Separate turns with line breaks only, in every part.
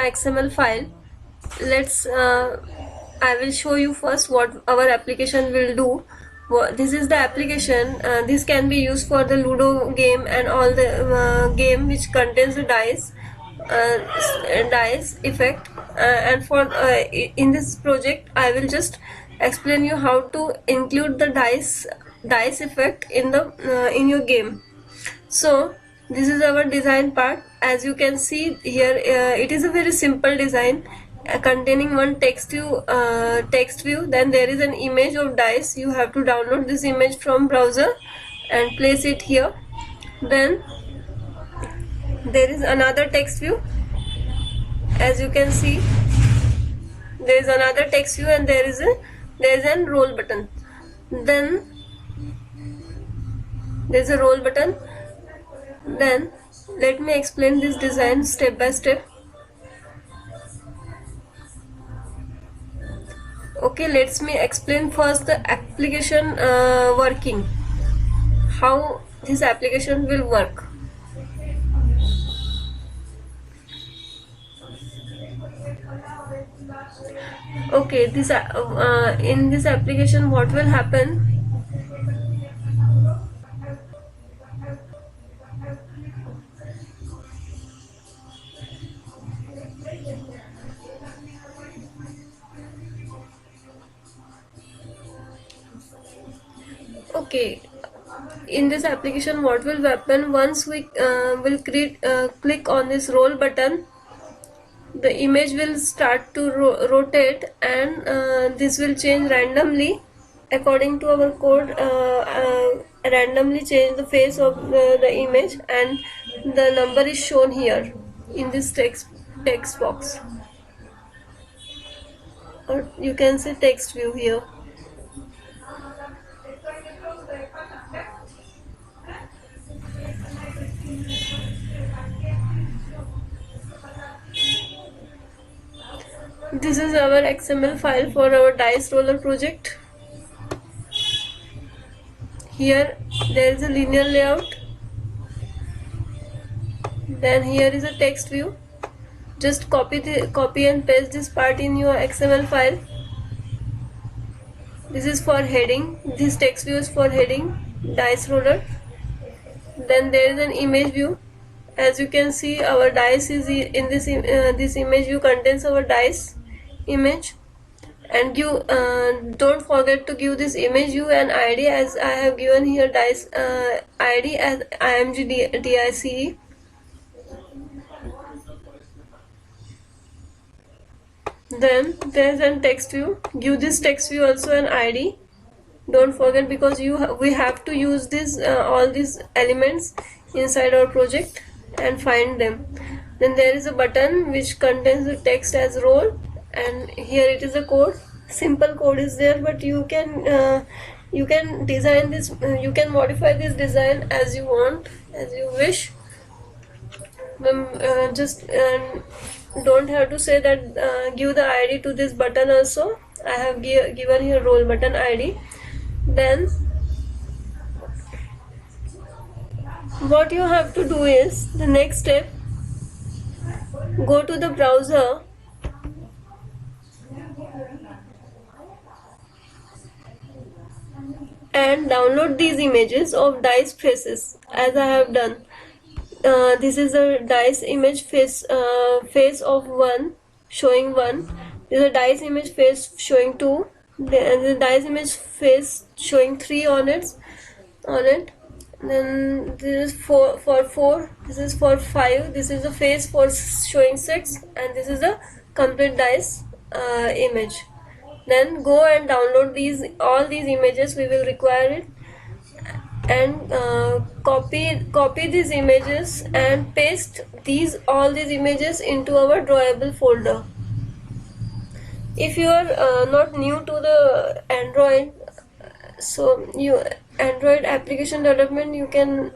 my XML file. Let's I will show you first what our application will do. This is the application. This can be used for the Ludo game and all the game which contains the dice effect. And for in this project, I will just explain you how to include the dice effect in the in your game. So this is our design part. As you can see here, it is a very simple design containing one text view. Then there is an image of dice. You have to download this image from browser and place it here. Then there is another text view. As you can see, there is another text view and there is a roll button. Then there is a roll button. Then let me explain this design step by step. Okay, let me explain first the application working, how this application will work. Okay, this in this application what will happen? Okay, in this application what will happen? Once we will click on this roll button, the image will start to rotate, and this will change randomly according to our code. Randomly change the face of the image, and the number is shown here in this text box, or you can say text view here. This is our XML file for our dice roller project. Here there is a linear layout. Then here is a text view. Just copy and paste this part in your XML file. This is for heading. This text view is for heading dice roller. Then there is an image view. As you can see, our dice is in this image view contains our dice image. And you don't forget to give this image view an ID, as I have given here dice ID as IMG-DICE. Then there is a text view. Give this text view also an ID. Don't forget, because we have to use this all these elements inside our project and find them. Then there is a button which contains the text as roll, and here it is a code. Simple code is there, but you can design this. You can modify this design as you want, as you wish. Just don't have to say that give the ID to this button also. I have given here roll button ID. Then what you have to do is, the next step, go to the browser and download these images of dice faces, as I have done. This is a dice image face of 1 showing 1. This is a dice image face showing 2. The dice image face showing 3 on it. Then this is for 4. This is for 5. This is a face for showing 6, and this is a complete dice image. Then go and download all these images. We will require it, and copy these images and paste all these images into our drawable folder. If you are not new to the Android, so Android application development, you can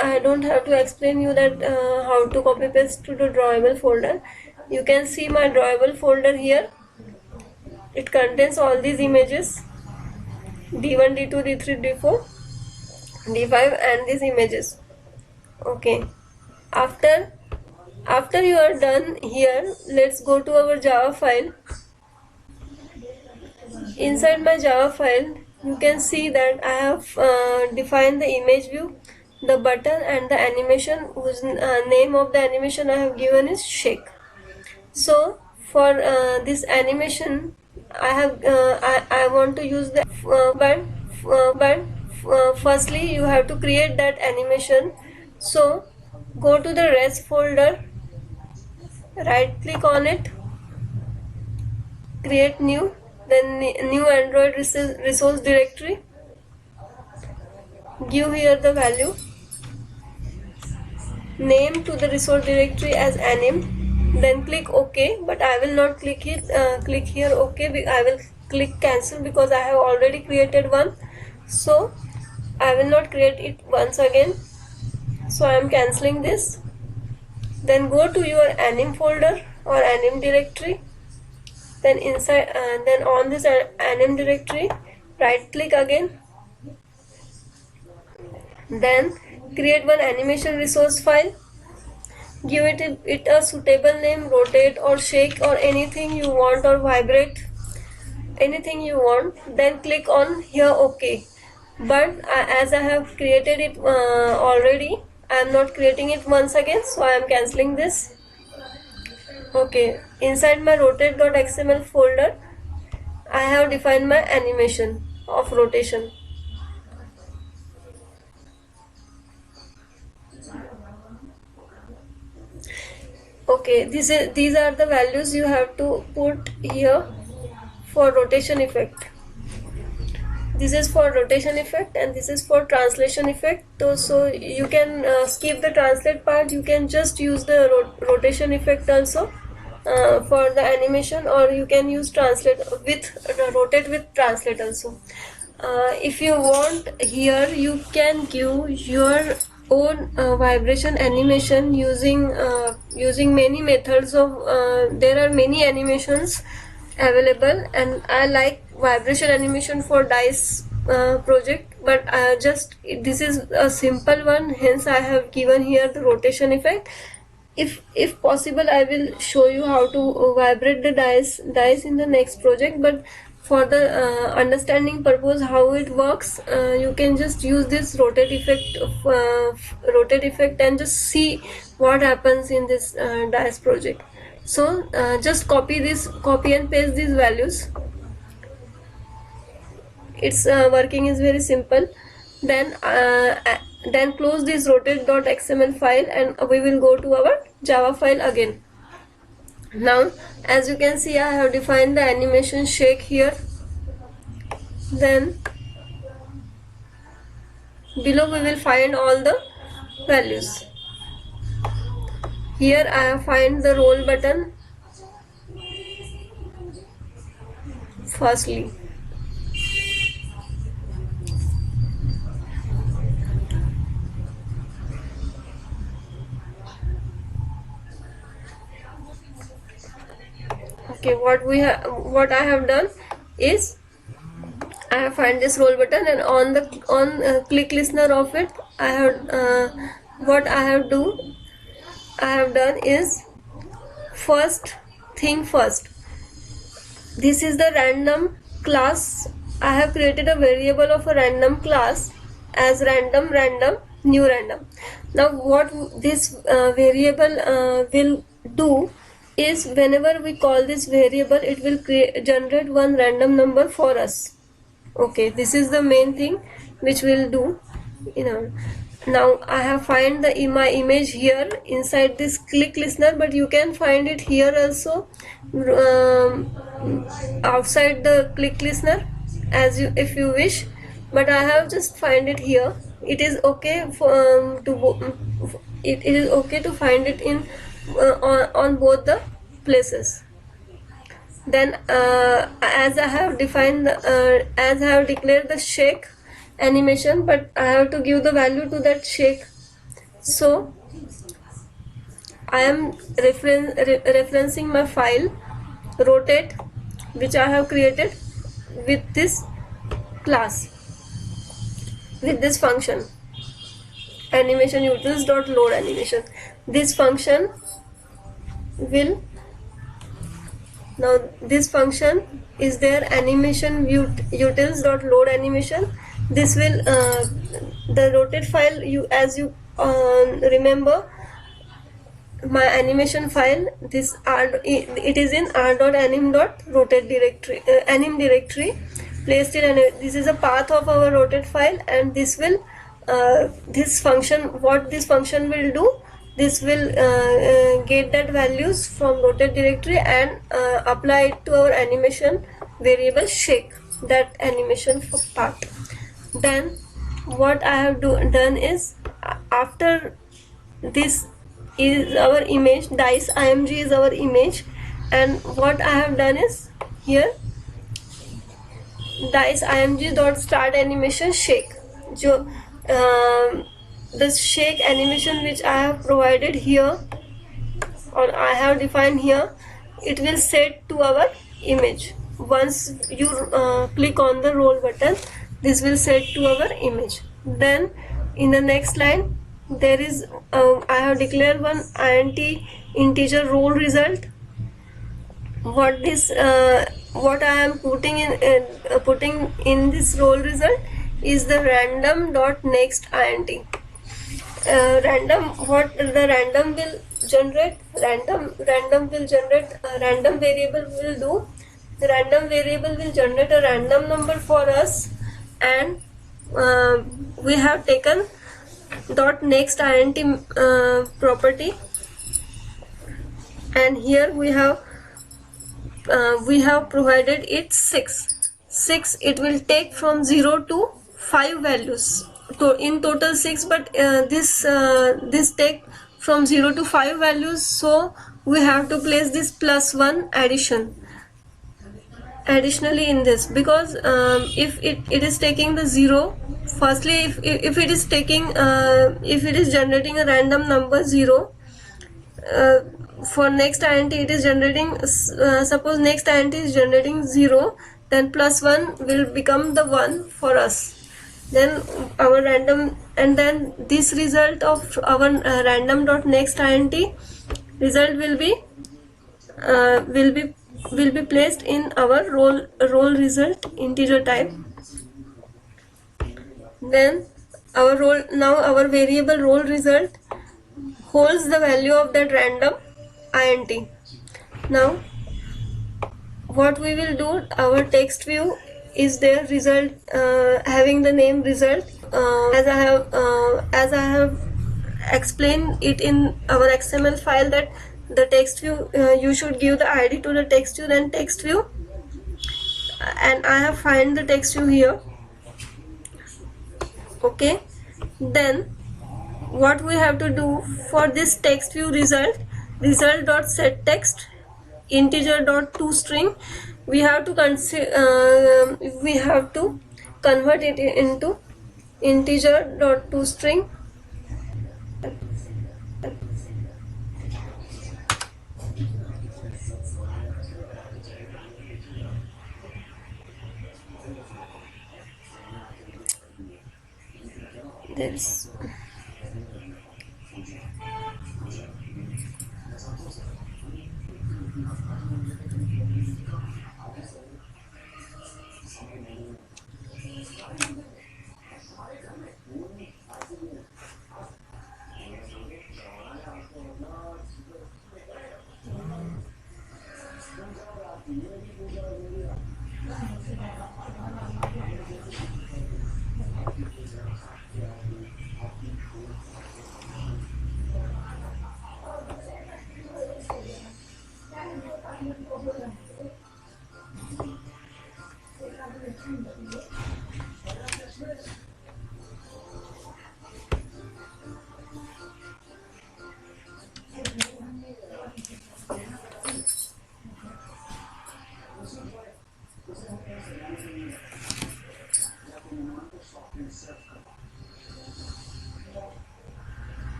I don't have to explain you that how to copy paste to the drawable folder. You can see my drawable folder here. It contains all these images, D1, D2, D3, D4, D5, and these images. Okay, after After you are done here, let's go to our Java file. Inside my Java file, you can see that I have defined the image view, the button and the animation whose name of the animation I have given is shake. So for this animation, I want to use the firstly you have to create that animation. So go to the res folder, right click on it, create new, then new Android resource directory, give here the value, name to the resource directory as anim, then click OK, but I will not click it, click here OK, I will click cancel because I have already created one, so I will not create it once again, so I am cancelling this. Then go to your anim folder or anim directory, then inside then on this anim directory right click again, then create one animation resource file, give it a suitable name, rotate or shake or anything you want, or vibrate, anything you want, then click on here OK. But as I have created it already, I am not creating it once again, so I am cancelling this. Okay, inside my rotate.xml folder I have defined my animation of rotation. Okay, these are the values you have to put here for rotation effect. This is for rotation effect and this is for translation effect. So you can skip the translate part, you can just use the rotation effect also for the animation, or you can use translate with rotate with translate also. If you want, here you can give your own vibration animation using many methods of there are many animations available, and I like vibration animation for dice project, but just this is a simple one, hence I have given here the rotation effect. If possible, I will show you how to vibrate the dice in the next project, but for the understanding purpose how it works, you can just use this rotate effect and just see what happens in this dice project. So just copy and paste these values. Its working is very simple. Then close this rotate.xml file and we will go to our Java file again. Now as you can see, I have defined the animation shake here. Then below we will find all the values. Here I have find the roll button firstly. Okay, what I have done is I have find this roll button, and on click listener of it, I have what I have done is, first thing first, this is the random class. I have created a variable of a random class as random new random. Now what this variable will do is, whenever we call this variable, it will generate one random number for us. Okay, this is the main thing which we'll do. Now I have find my image here inside this click listener, but you can find it here also outside the click listener if you wish, but I have just find it here. It is okay for it is okay to find it in on both the places. Then as I have declared the shake animation, but I have to give the value to that shake, so I am referencing my file rotate, which I have created with this class, with this function animation utils.load animation. This function will, now this function is there, animation utils dot load animation. This will the rotate file, you as you remember my animation file, this r, it is in r.anim.rotate directory, anim directory placed in, this is a path of our rotate file, and this will this function, what this function will do, this will get that values from rotate directory and apply it to our animation variable shake, that animation part. Then what I have done is, after this is our image, dice img is our image, and what I have done is here dice img dot start animation shake, jo this shake animation which I have provided here, or I have defined here, it will set to our image. Once you click on the roll button, this will set to our image. Then in the next line there is I have declared one int integer roll result. What this what I am putting in this roll result is the random dot next int. Random, what the random will generate, random will generate, random variable will do, the random variable will generate a random number for us, and we have taken dot next int property, and here we have provided it 6. It will take from 0 to 5 values, so in total 6, but this take from 0 to 5 values, so we have to place this +1 additionally in this, because if it is taking the 0, firstly if it is taking if it is generating a random number 0, for next int it is generating, suppose next int is generating 0, then +1 will become the 1 for us, then our random, and then this result of our random dot next int result will be placed in our roll result integer type. Then our variable roll result holds the value of that random int. Now what we will do, our text view is there, result having the name result, as I have explained it in our XML file, that the text view, you should give the ID to the text view, then text view, and I have find the text view here. Okay, then what we have to do for this text view result dot set text integer dot toString, we have to convert it into integer dot toString. There's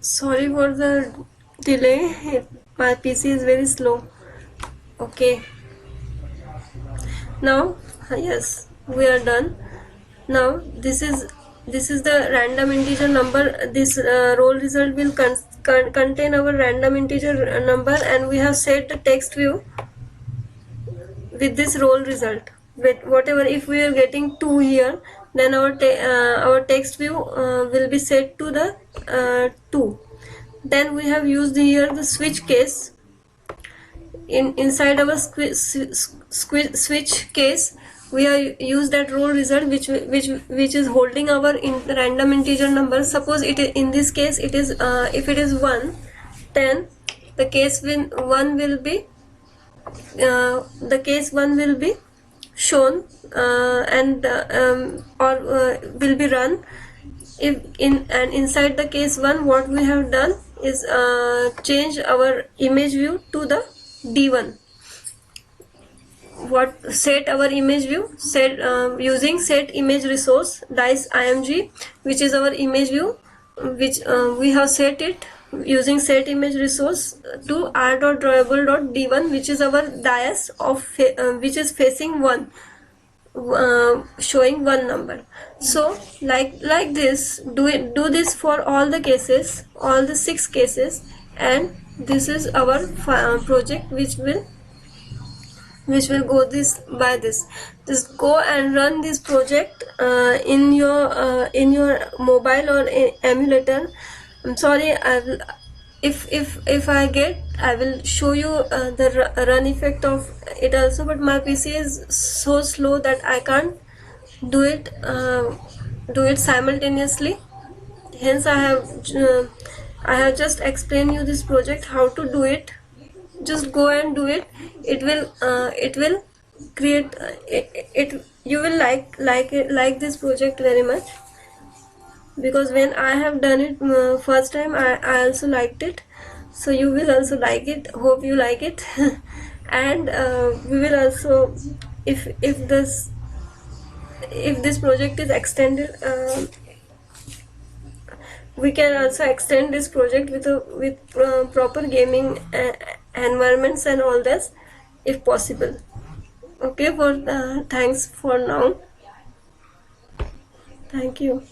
Sorry for the delay. My PC is very slow. Okay. Now, yes, we are done. Now this is the random integer number. This roll result will contain our random integer number, and we have set the text view with this roll result. With whatever, if we are getting 2 here, then our text view will be set to the 2. Then we have used here the switch case. Inside our switch case, we have used that roll result which is holding our random integer number. Suppose in this case it is if it is 1, then the case 1 will be shown will be run. If inside the case 1, what we have done is change our image view to the D1. Set our image view, set using set image resource dice img, which is our image view, which we have set it using set image resource to r.drawable.d1, which is our dice of which is facing 1, showing 1 number. So like this, do this for all the cases, all the 6 cases, and this is our project which will go this by this. Just go and run this project in your mobile or emulator. I'm sorry, if I get, I will show you the run effect of it also, but my PC is so slow that I can't do it simultaneously. Hence I have just explained you this project, how to do it. Just go and do it. It will create it. You will like this project very much, because when I have done it first time, I also liked it. So you will also like it. Hope you like it. And we will also, if this project is extended, we can also extend this project with proper gaming environments and all this, if possible. Okay, thanks for now. Thank you.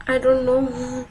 I don't know.